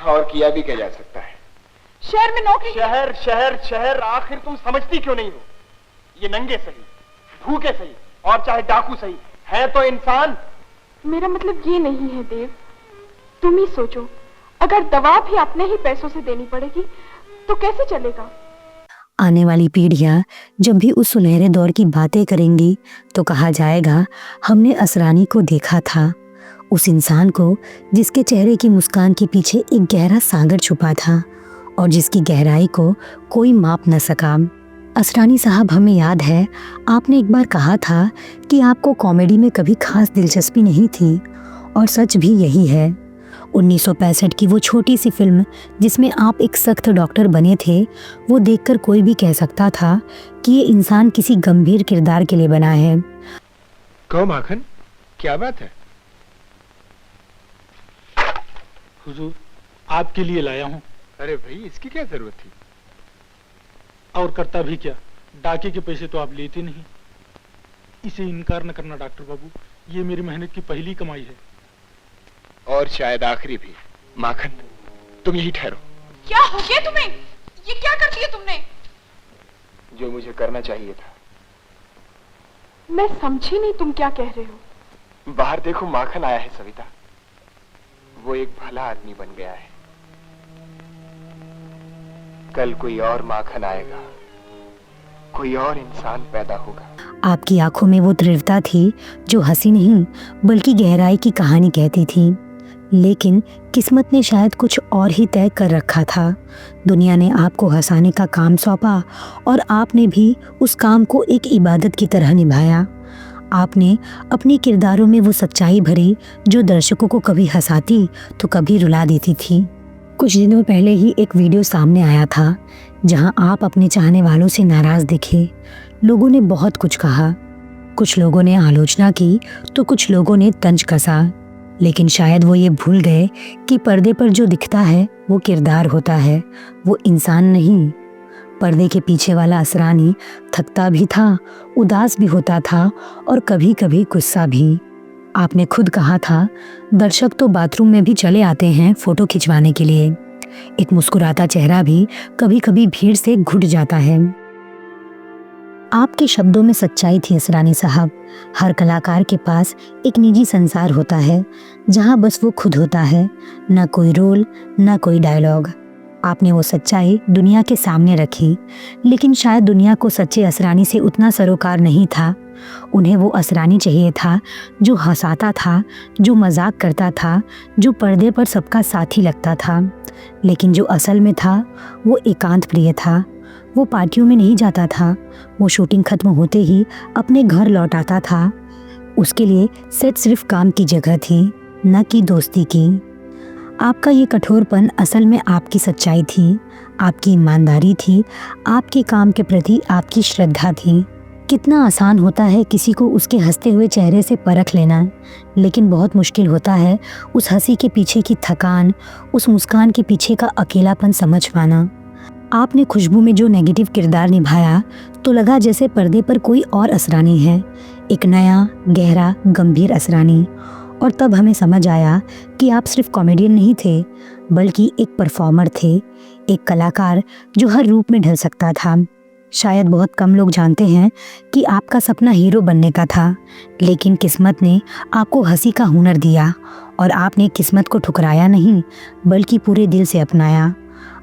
और किया भी क्या जा सकता है। शहर में नौकरी। शहर शहर शहर, आखिर तुम समझती क्यों नहीं हो? ये नंगे सही, भूखे सही, और चाहे डाकू सही, है तो इंसान। मेरा मतलब ये नहीं है देव, तुम ही सोचो, अगर दवा भी अपने ही पैसों से देनी पड़ेगी तो कैसे चलेगा? आने वाली पीढ़ियां जब भी उस सुनहरे दौर की बातें करेंगी तो कहा जाएगा, हमने असरानी को देखा था, उस इंसान को जिसके चेहरे की मुस्कान के पीछे एक गहरा सागर छुपा था और जिसकी गहराई को कोई माप न सका। असरानी साहब, हमें याद है आपने एक बार कहा था कि आपको कॉमेडी में कभी खास दिलचस्पी नहीं थी, और सच भी यही है। 1965 की वो छोटी सी फिल्म जिसमें आप एक सख्त डॉक्टर बने थे, वो देखकर कोई भी कह सकता था कि ये इंसान किसी गंभीर किरदार के लिए बना है। कहो माखन, क्या बात है? हुजूर, आपके लिए लाया हूँ। अरे भाई, इसकी क्या जरूरत थी? और करता भी क्या, डाके के पैसे तो आप लेते नहीं। इसे इनकार न करना डॉक्टर बाबू, ये मेरी मेहनत की पहली कमाई है। और शायद आखिरी भी। माखन, तुम यही ठहरो। क्या हो गया तुम्हें? ये क्या कर दिया तुमने? जो मुझे करना चाहिए था। मैं समझी नहीं, तुम क्या कह रहे हो? बाहर देखो, माखन आया है सविता। वो एक भला आदमी बन गया है। कल कोई और माखन आएगा, कोई और इंसान पैदा होगा। आपकी आंखों में वो दृढ़ता थी जो हंसी नहीं बल्कि गहराई की कहानी कहती थी। लेकिन किस्मत ने शायद कुछ और ही तय कर रखा था। दुनिया ने आपको हंसाने का काम सौंपा और आपने भी उस काम को एक इबादत की तरह निभाया। आपने अपने किरदारों में वो सच्चाई भरी जो दर्शकों को कभी हंसाती तो कभी रुला देती थी। कुछ दिनों पहले ही एक वीडियो सामने आया था जहां आप अपने चाहने वालों से नाराज दिखे। लोगों ने बहुत कुछ कहा, कुछ लोगों ने आलोचना की तो कुछ लोगों ने तंज कसा, लेकिन शायद वो ये भूल गए कि पर्दे पर जो दिखता है वो किरदार होता है, वो इंसान नहीं। पर्दे के पीछे वाला असरानी थकता भी था, उदास भी होता था और कभी कभी गुस्सा भी। आपने खुद कहा था, दर्शक तो बाथरूम में भी चले आते हैं फोटो खिंचवाने के लिए। एक मुस्कुराता चेहरा भी कभी कभी भीड़ से घुट जाता है। आपके शब्दों में सच्चाई थी असरानी साहब। हर कलाकार के पास एक निजी संसार होता है जहां बस वो खुद होता है, ना कोई रोल, ना कोई डायलॉग। आपने वो सच्चाई दुनिया के सामने रखी, लेकिन शायद दुनिया को सच्चे असरानी से उतना सरोकार नहीं था। उन्हें वो असरानी चाहिए था जो हंसाता था, जो मजाक करता था, जो पर्दे पर सबका साथी लगता था। लेकिन जो असल में था वो एकांत प्रिय था। वो पार्टियों में नहीं जाता था, वो शूटिंग खत्म होते ही अपने घर लौट आता था। उसके लिए सेट सिर्फ काम की जगह थी, न कि दोस्ती की। आपका ये कठोरपन असल में आपकी सच्चाई थी, आपकी ईमानदारी थी, आपके काम के प्रति आपकी श्रद्धा थी। कितना आसान होता है किसी को उसके हंसते हुए चेहरे से परख लेना, लेकिन बहुत मुश्किल होता है उस हंसी के पीछे की थकान, उस मुस्कान के पीछे का अकेलापन समझ पाना। आपने खुशबू में जो नेगेटिव किरदार निभाया तो लगा जैसे पर्दे पर कोई और असरानी है, एक नया, गहरा, गंभीर असरानी। और तब हमें समझ आया कि आप सिर्फ कॉमेडियन नहीं थे, बल्कि एक परफॉर्मर थे, एक कलाकार जो हर रूप में ढल सकता था। शायद बहुत कम लोग जानते हैं कि आपका सपना हीरो बनने का था, लेकिन किस्मत ने आपको हंसी का हुनर दिया और आपने किस्मत को ठुकराया नहीं बल्कि पूरे दिल से अपनाया।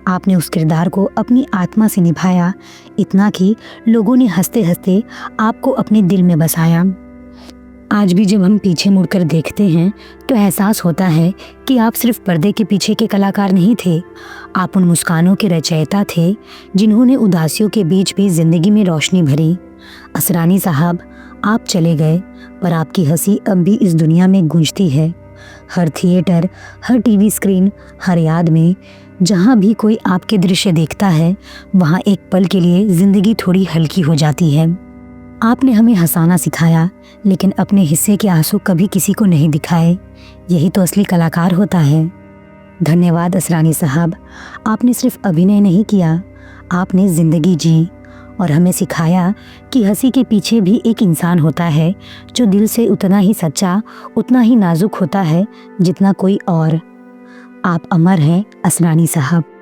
आपने उस किरदार को अपनी आत्मा से निभाया, इतना कि लोगों ने हंसते हंसते आपको अपने दिल में बसाया। आज भी जब हम पीछे मुड़कर देखते हैं तो एहसास होता है कि आप सिर्फ पर्दे के पीछे के कलाकार नहीं थे, आप उन मुस्कानों के रचयिता थे जिन्होंने उदासियों के बीच भी जिंदगी में रोशनी भरी। असरानी साहब, आप चले गए पर आपकी हंसी अब भी इस दुनिया में गूंजती है। हर थिएटर, हर टीवी स्क्रीन, हर याद में जहाँ भी कोई आपके दृश्य देखता है वहाँ एक पल के लिए जिंदगी थोड़ी हल्की हो जाती है। आपने हमें हंसाना सिखाया, लेकिन अपने हिस्से के आंसू कभी किसी को नहीं दिखाए। यही तो असली कलाकार होता है। धन्यवाद असरानी साहब, आपने सिर्फ अभिनय नहीं किया, आपने जिंदगी जी और हमें सिखाया कि हंसी के पीछे भी एक इंसान होता है जो दिल से उतना ही सच्चा, उतना ही नाजुक होता है जितना कोई और। आप अमर हैं असरानी साहब।